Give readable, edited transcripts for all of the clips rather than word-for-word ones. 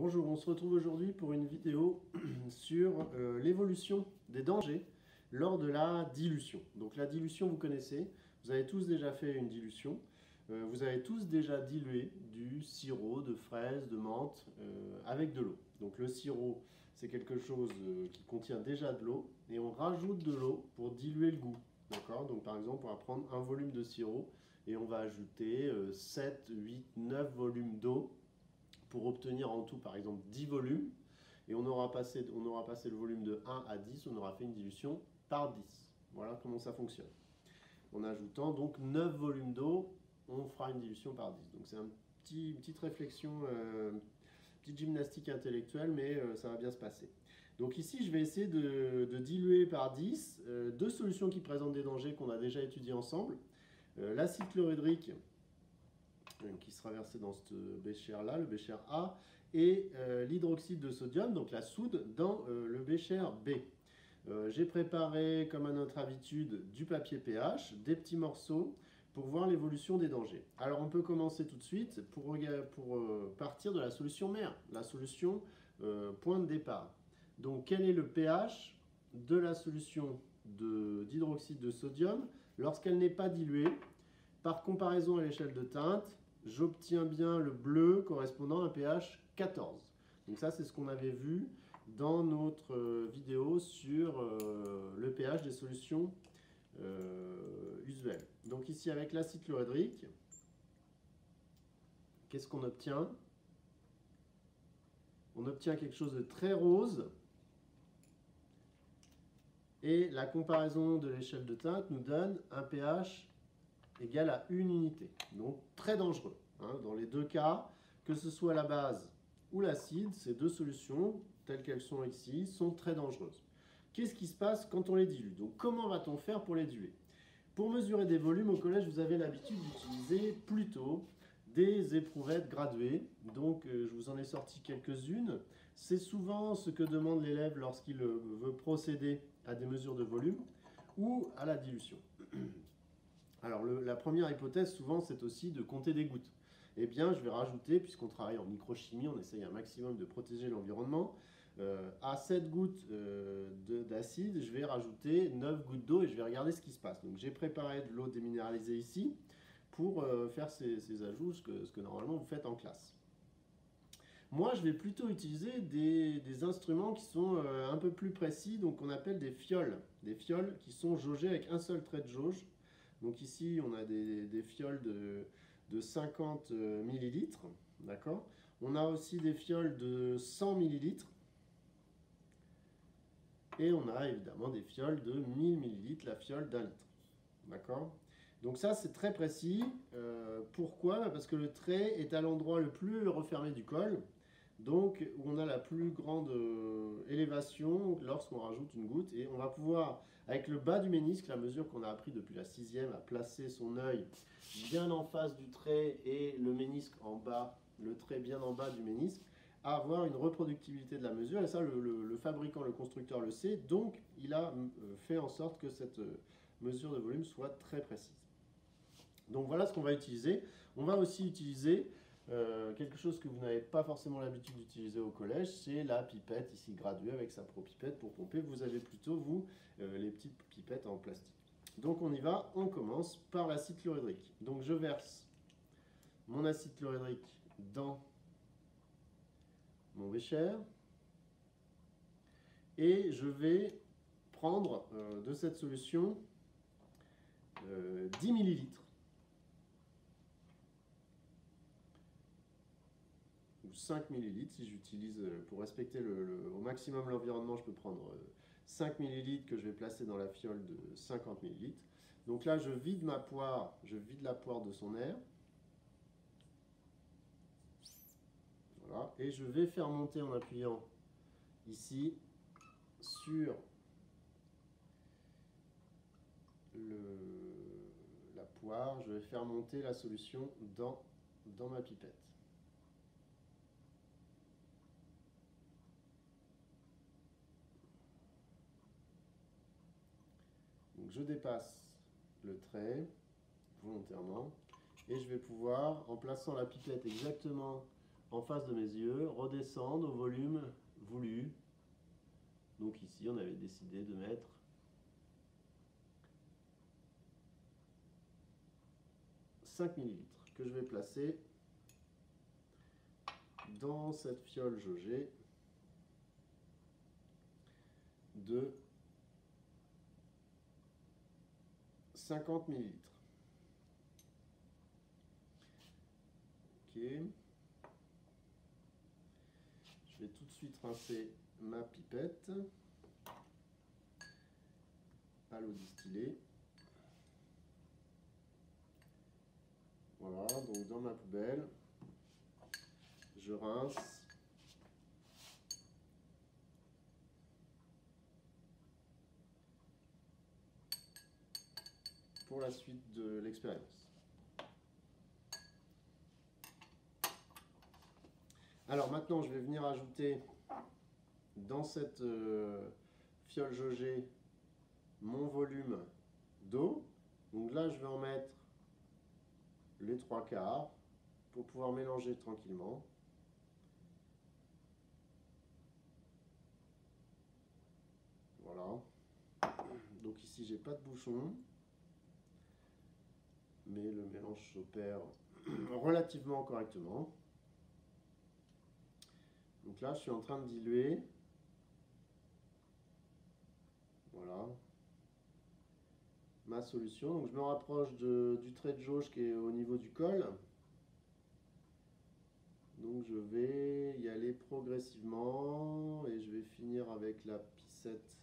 Bonjour, on se retrouve aujourd'hui pour une vidéo sur l'évolution des dangers lors de la dilution. Donc la dilution, vous connaissez, vous avez tous déjà fait une dilution, vous avez tous déjà dilué du sirop de fraise, de menthe avec de l'eau. Donc le sirop, c'est quelque chose qui contient déjà de l'eau et on rajoute de l'eau pour diluer le goût. D'accord? Donc par exemple, on va prendre un volume de sirop et on va ajouter 7, 8, 9 volumes d'eau pour obtenir en tout par exemple 10 volumes, et on aura passé le volume de 1 à 10, on aura fait une dilution par 10. Voilà comment ça fonctionne. En ajoutant donc 9 volumes d'eau, on fera une dilution par 10. Donc c'est une petite réflexion, petite gymnastique intellectuelle, mais ça va bien se passer. Donc ici, je vais essayer de diluer par 10 deux solutions qui présentent des dangers qu'on a déjà étudiés ensemble. L'acide chlorhydrique, qui sera versé dans ce bécher-là, le bécher A, et l'hydroxyde de sodium, donc la soude, dans le bécher B. J'ai préparé, comme à notre habitude, du papier pH, des petits morceaux, pour voir l'évolution des dangers. Alors on peut commencer tout de suite pour partir de la solution mère, la solution point de départ. Donc quel est le pH de la solution d'hydroxyde de sodium lorsqu'elle n'est pas diluée? Par comparaison à l'échelle de teinte, j'obtiens bien le bleu correspondant à un pH 14. Donc ça, c'est ce qu'on avait vu dans notre vidéo sur le pH des solutions usuelles. Donc ici, avec l'acide chlorhydrique, qu'est-ce qu'on obtient? On obtient quelque chose de très rose. Et la comparaison de l'échelle de teinte nous donne un pH égal à 1 unité. Donc très dangereux. Dans les deux cas, que ce soit la base ou l'acide, ces deux solutions, telles qu'elles sont ici, sont très dangereuses. Qu'est-ce qui se passe quand on les dilue? Donc comment va-t-on faire pour les diluer? Pour mesurer des volumes, au collège, vous avez l'habitude d'utiliser plutôt des éprouvettes graduées. Donc je vous en ai sorti quelques-unes. C'est souvent ce que demande l'élève lorsqu'il veut procéder à des mesures de volume ou à la dilution. Alors la première hypothèse souvent c'est aussi de compter des gouttes. Eh bien je vais rajouter, puisqu'on travaille en microchimie, on essaye un maximum de protéger l'environnement, à 7 gouttes d'acide, je vais rajouter 9 gouttes d'eau et je vais regarder ce qui se passe. Donc j'ai préparé de l'eau déminéralisée ici pour faire ces ajouts, ce que normalement vous faites en classe. Moi, je vais plutôt utiliser des instruments qui sont un peu plus précis, donc on appelle des fioles qui sont jaugées avec un seul trait de jauge. Donc ici, on a des fioles de 50 millilitres, d'accord? On a aussi des fioles de 100 millilitres. Et on a évidemment des fioles de 1000 millilitres, la fiole d'1 litre, d'accord? Donc ça, c'est très précis. Pourquoi? Parce que le trait est à l'endroit le plus refermé du col, donc où on a la plus grande élévation lorsqu'on rajoute une goutte, et on va pouvoir, avec le bas du ménisque, la mesure qu'on a appris depuis la 6e, à placer son œil bien en face du trait et le ménisque en bas, le trait bien en bas du ménisque, à avoir une reproductibilité de la mesure, et ça le fabricant, le constructeur le sait, donc il a fait en sorte que cette mesure de volume soit très précise. Donc voilà ce qu'on va utiliser. On va aussi utiliser quelque chose que vous n'avez pas forcément l'habitude d'utiliser au collège, c'est la pipette ici graduée avec sa propipette pour pomper. Vous avez plutôt, vous, les petites pipettes en plastique. Donc on y va, on commence par l'acide chlorhydrique. Donc je verse mon acide chlorhydrique dans mon bécher et je vais prendre de cette solution 10 millilitres. Ou 5 millilitres si j'utilise, pour respecter au maximum l'environnement, je peux prendre 5 millilitres que je vais placer dans la fiole de 50 millilitres. Donc là, je vide ma poire, je vide la poire de son air. Voilà, et je vais faire monter en appuyant ici sur la poire, je vais faire monter la solution dans ma pipette. Donc je dépasse le trait volontairement et je vais pouvoir, en plaçant la pipette exactement en face de mes yeux, redescendre au volume voulu. Donc ici, on avait décidé de mettre 5 ml que je vais placer dans cette fiole jaugée de 50 ml. Ok. Je vais tout de suite rincer ma pipette à l'eau distillée. Voilà, donc dans ma poubelle, je rince. Pour la suite de l'expérience. Alors maintenant, je vais venir ajouter dans cette fiole jaugée mon volume d'eau. Donc là, je vais en mettre les 3/4 pour pouvoir mélanger tranquillement. Voilà. Donc ici, j'ai pas de bouchon, mais le mélange s'opère relativement correctement. Donc là, je suis en train de diluer. Voilà. Ma solution. Donc je me rapproche du trait de jauge qui est au niveau du col. Donc je vais y aller progressivement et je vais finir avec la pincette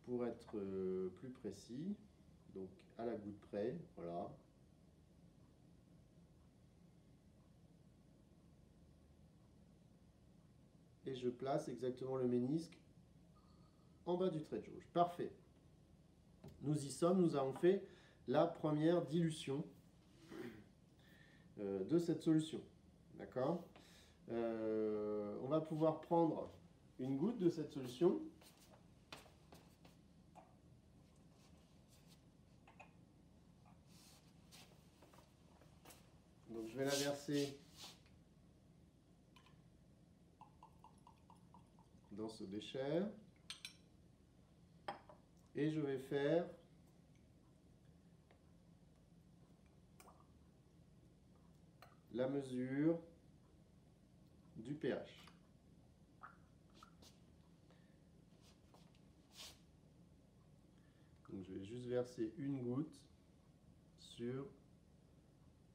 pour être plus précis. Donc à la goutte près, voilà. Et je place exactement le ménisque en bas du trait de jauge. Parfait. Nous y sommes, nous avons fait la première dilution de cette solution. D'accord ? On va pouvoir prendre une goutte de cette solution. Donc je vais la verser dans ce bécher. Et je vais faire la mesure du pH. Donc je vais juste verser une goutte sur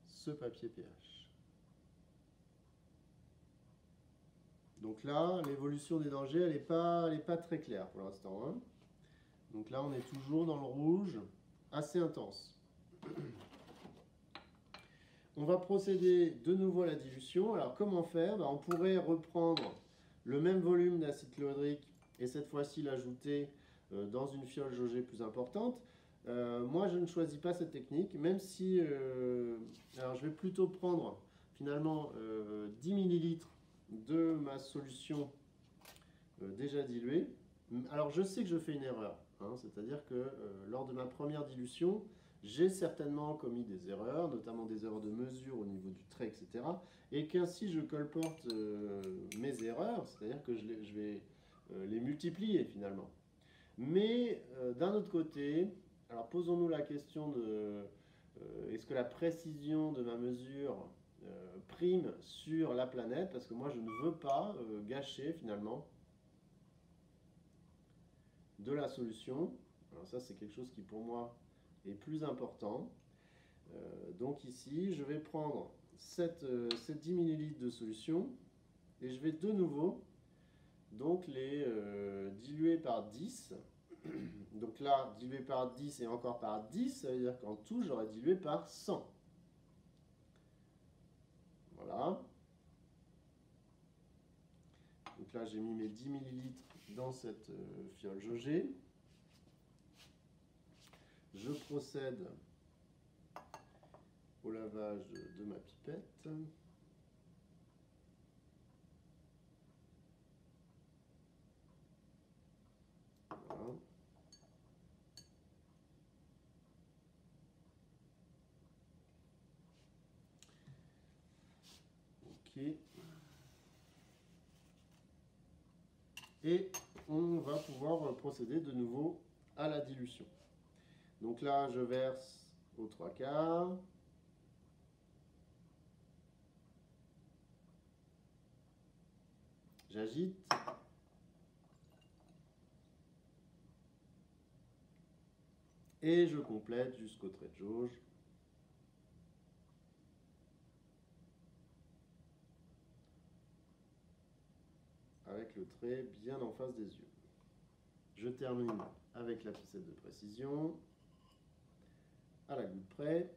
ce papier pH. Donc là, l'évolution des dangers, elle n'est pas très claire pour l'instant, hein. Donc là, on est toujours dans le rouge, assez intense. On va procéder de nouveau à la dilution. Alors comment faire? On pourrait reprendre le même volume d'acide chlorhydrique et cette fois-ci l'ajouter dans une fiole jaugée plus importante. Moi, je ne choisis pas cette technique, même si... alors, je vais plutôt prendre finalement 10 ml de ma solution déjà diluée. Alors, je sais que je fais une erreur, hein, c'est-à-dire que lors de ma première dilution, j'ai certainement commis des erreurs, notamment des erreurs de mesure au niveau du trait, etc. Et qu'ainsi je colporte mes erreurs, c'est-à-dire que je vais les multiplier finalement. Mais d'un autre côté, alors posons-nous la question de est-ce que la précision de ma mesure prime sur la planète? Parce que moi je ne veux pas gâcher finalement de la solution. Alors ça c'est quelque chose qui pour moi est plus important. Donc ici je vais prendre cette 10 ml de solution et je vais de nouveau donc les diluer par 10. Donc là, dilué par 10 et encore par 10, ça veut dire qu'en tout, j'aurais dilué par 100. Voilà. Donc là, j'ai mis mes 10 ml dans cette fiole jaugée. Je procède au lavage de ma pipette. Voilà. Ok. et on va pouvoir procéder de nouveau à la dilution. Donc là, je verse aux 3/4. J'agite. Et je complète jusqu'au trait de jauge. Avec le trait bien en face des yeux. Je termine avec la ficelle de précision, à la goutte près.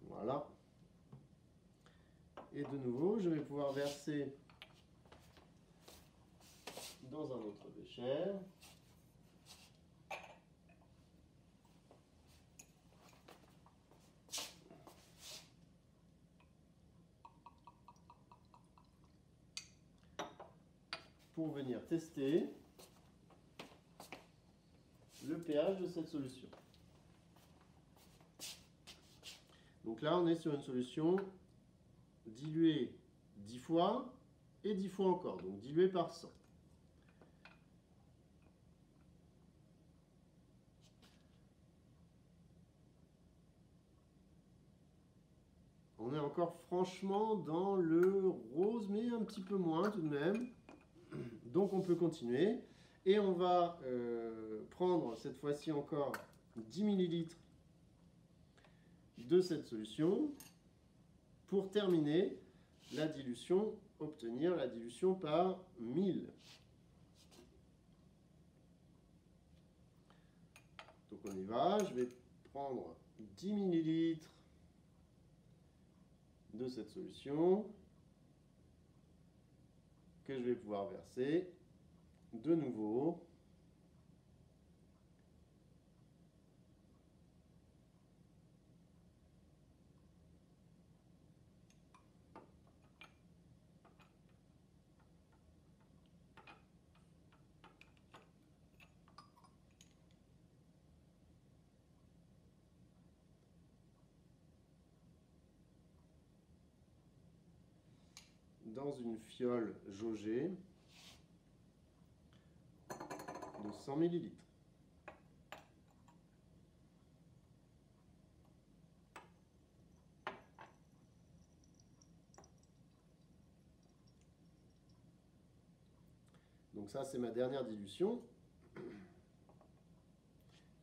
Voilà. Et de nouveau, je vais pouvoir verser dans un autre bécher. Pour venir tester le pH de cette solution. Donc là, on est sur une solution diluée 10 fois et 10 fois encore, donc diluée par 100. On est encore franchement dans le rose, mais un petit peu moins tout de même. Donc on peut continuer. Et on va prendre cette fois-ci encore 10 ml de cette solution pour terminer la dilution, obtenir la dilution par 1000. Donc on y va, je vais prendre 10 ml de cette solution que je vais pouvoir verser de nouveau. Dans une fiole jaugée de 100 ml. Donc ça, c'est ma dernière dilution,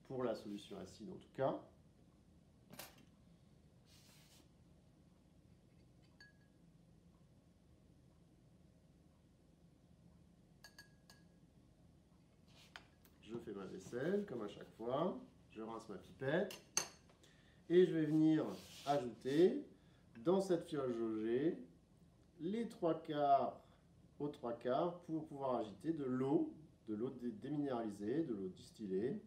pour la solution acide en tout cas. Je fais ma vaisselle, comme à chaque fois. Je rince ma pipette. Et je vais venir ajouter, dans cette fiole jaugée, les 3/4 aux 3/4 pour pouvoir agiter de l'eau déminéralisée, de l'eau distillée.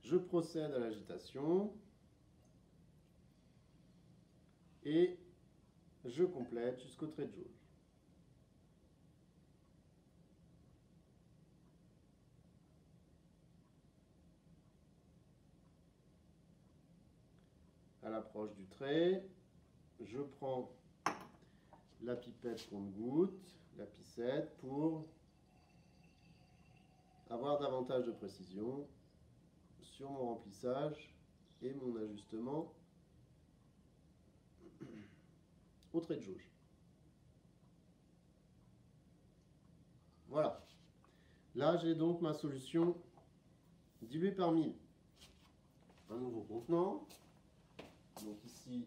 Je procède à l'agitation. Et je complète jusqu'au trait de jauge. À l'approche du trait, je prends la pipette compte-goutte, la picette, pour avoir davantage de précision sur mon remplissage et mon ajustement au trait de jauge. Voilà. Là, j'ai donc ma solution diluée par 1000. Un nouveau contenant. Donc ici,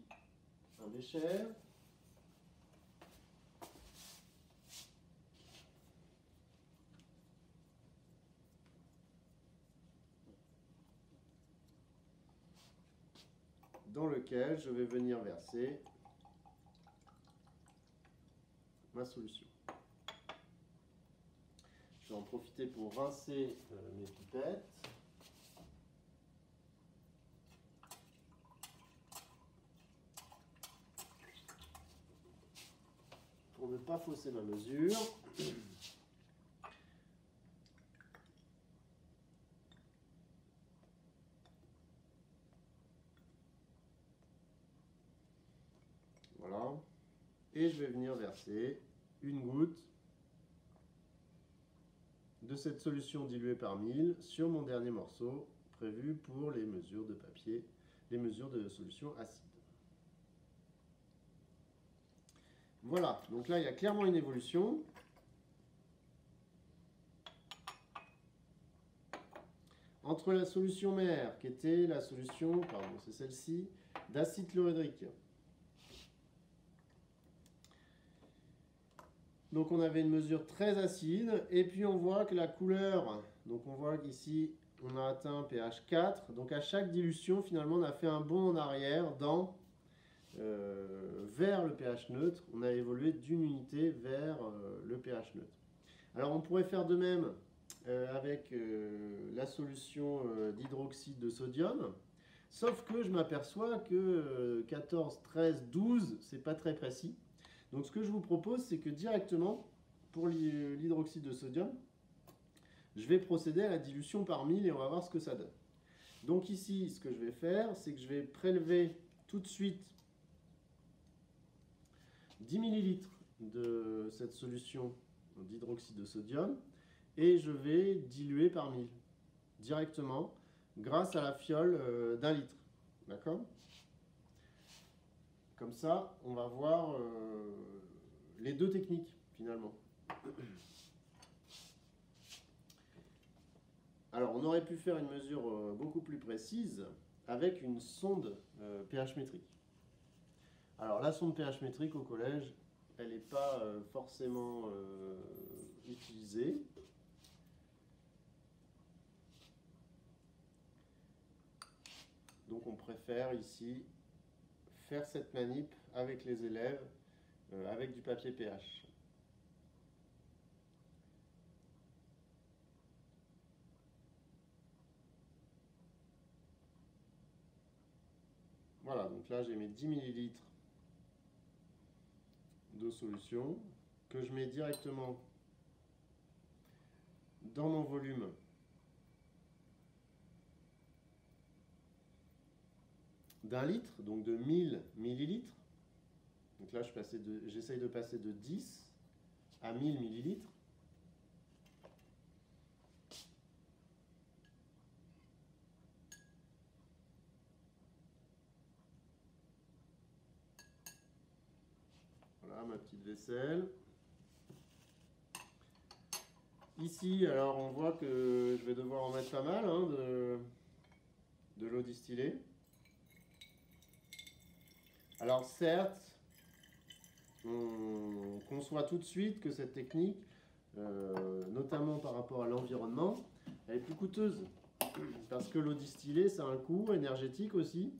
un bécher. Dans lequel je vais venir verser ma solution. Je vais en profiter pour rincer mes pipettes. Pour ne pas fausser ma mesure. Voilà. Et je vais venir verser une goutte de cette solution diluée par 1000 sur mon dernier morceau prévu pour les mesures de papier, les mesures de solution acide. Voilà, donc là il y a clairement une évolution. Entre la solution mère, qui était la solution, pardon, c'est celle-ci, d'acide chlorhydrique. Donc on avait une mesure très acide, et puis on voit que la couleur, donc on voit qu'ici on a atteint pH 4, donc à chaque dilution finalement on a fait un bond en arrière vers le pH neutre, on a évolué d'une unité vers le pH neutre. Alors on pourrait faire de même avec la solution d'hydroxyde de sodium, sauf que je m'aperçois que 14, 13, 12, c'est pas très précis. Donc ce que je vous propose, c'est que directement, pour l'hydroxyde de sodium, je vais procéder à la dilution par 1000 et on va voir ce que ça donne. Donc ici, ce que je vais faire, c'est que je vais prélever tout de suite 10 ml de cette solution d'hydroxyde de sodium et je vais diluer par 1000 directement grâce à la fiole d'1 litre. D'accord ? Comme ça, on va voir les deux techniques finalement. Alors, on aurait pu faire une mesure beaucoup plus précise avec une sonde pH métrique. Alors, la sonde pH métrique au collège, elle n'est pas forcément utilisée. Donc, on préfère ici faire cette manip avec les élèves, avec du papier pH. Voilà, donc là j'ai mes 10 ml de solution que je mets directement dans mon volume d'1 litre, donc de 1000 millilitres. Donc là j'essaye de passer de 10 à 1000 millilitres. Voilà ma petite vaisselle. Ici, alors on voit que je vais devoir en mettre pas mal hein, de l'eau distillée. Alors certes, on conçoit tout de suite que cette technique, notamment par rapport à l'environnement, elle est plus coûteuse. Parce que l'eau distillée, ça a un coût énergétique aussi.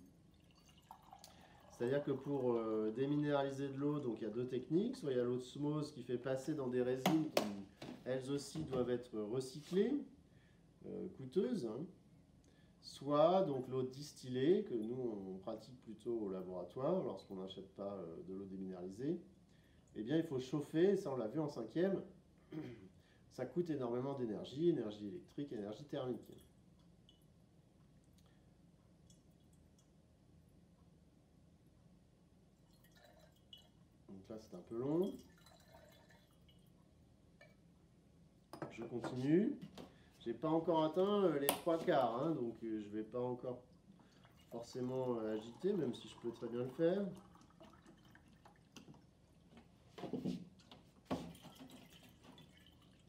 C'est-à-dire que pour déminéraliser de l'eau, donc il y a deux techniques. Soit il y a l'osmose qui fait passer dans des résines qui, elles aussi, doivent être recyclées, coûteuses. Hein. Soit donc l'eau distillée, que nous on pratique plutôt au laboratoire lorsqu'on n'achète pas de l'eau déminéralisée. Eh bien il faut chauffer, ça on l'a vu en 5e. Ça coûte énormément d'énergie, énergie électrique, énergie thermique. Donc là c'est un peu long. Je continue. J'ai pas encore atteint les 3/4, hein, donc je vais pas encore forcément agiter, même si je peux très bien le faire.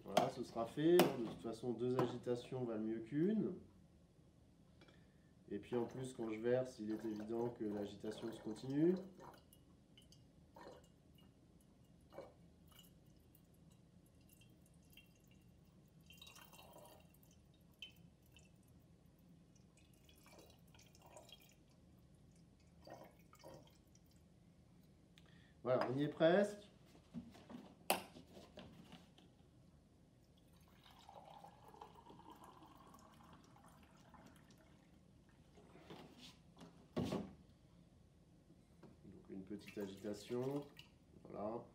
Voilà, ce sera fait. De toute façon, 2 agitations valent mieux qu'une. Et puis en plus, quand je verse, il est évident que l'agitation se continue. Voilà, on y est presque. Donc une petite agitation. Voilà.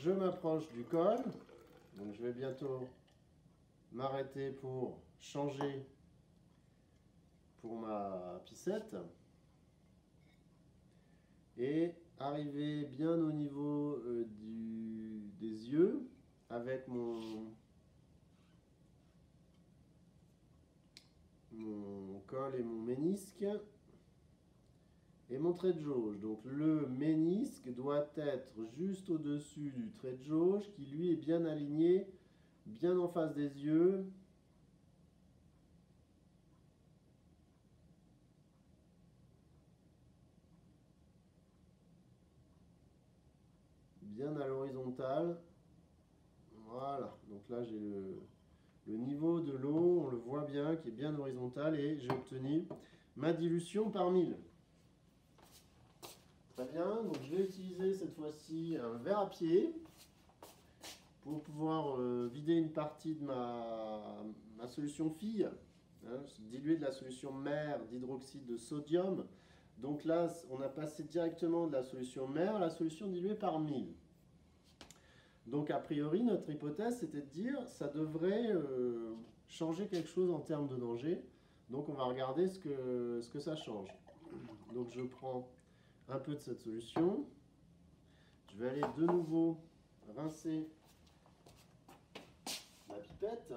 je m'approche du col. Donc je vais bientôt m'arrêter pour changer pour ma pissette. Et arriver bien au niveau des yeux avec mon col et mon ménisque et mon trait de jauge. Donc le ménisque doit être juste au-dessus du trait de jauge qui lui est bien aligné, bien en face des yeux. Bien à l'horizontale. Voilà, donc là j'ai le niveau de l'eau, on le voit bien, qui est bien horizontal et j'ai obtenu ma dilution par 1000. Très bien, donc je vais utiliser cette fois-ci un verre à pied pour pouvoir vider une partie de ma solution fille, hein, diluée de la solution mère d'hydroxyde de sodium. Donc là, on a passé directement de la solution mère à la solution diluée par 1000. Donc a priori, notre hypothèse, c'était de dire ça devrait changer quelque chose en termes de danger. Donc on va regarder ce que ça change. Donc je prends un peu de cette solution. Je vais aller de nouveau rincer la pipette.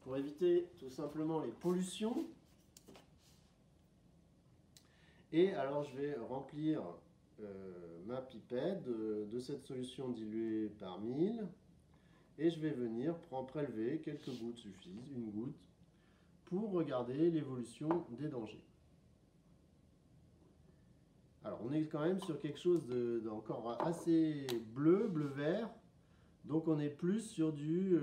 Pour éviter tout simplement les pollutions. Et alors je vais remplir ma pipette de cette solution diluée par 1000. Et je vais venir prélever quelques gouttes, suffisent, une goutte, pour regarder l'évolution des dangers. Alors on est quand même sur quelque chose d'encore assez bleu-vert. Donc on est plus sur du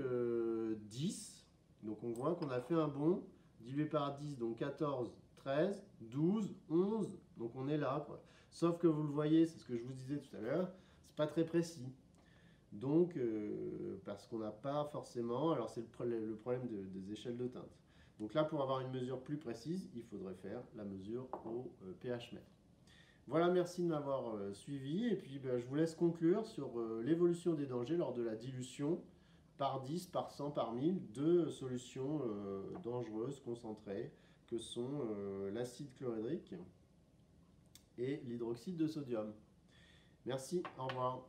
10. Donc on voit qu'on a fait un bond dilué par 10, donc 14, 13, 12, 11. Donc on est là, quoi. Sauf que vous le voyez, c'est ce que je vous disais tout à l'heure, c'est pas très précis. Donc, parce qu'on n'a pas forcément, alors c'est le problème des échelles de teinte. Donc là, pour avoir une mesure plus précise, il faudrait faire la mesure au pH mètre. Voilà, merci de m'avoir suivi. Et puis, je vous laisse conclure sur l'évolution des dangers lors de la dilution par 10, par 100, par 1000 de solutions dangereuses concentrées que sont l'acide chlorhydrique et l'hydroxyde de sodium. Merci, au revoir.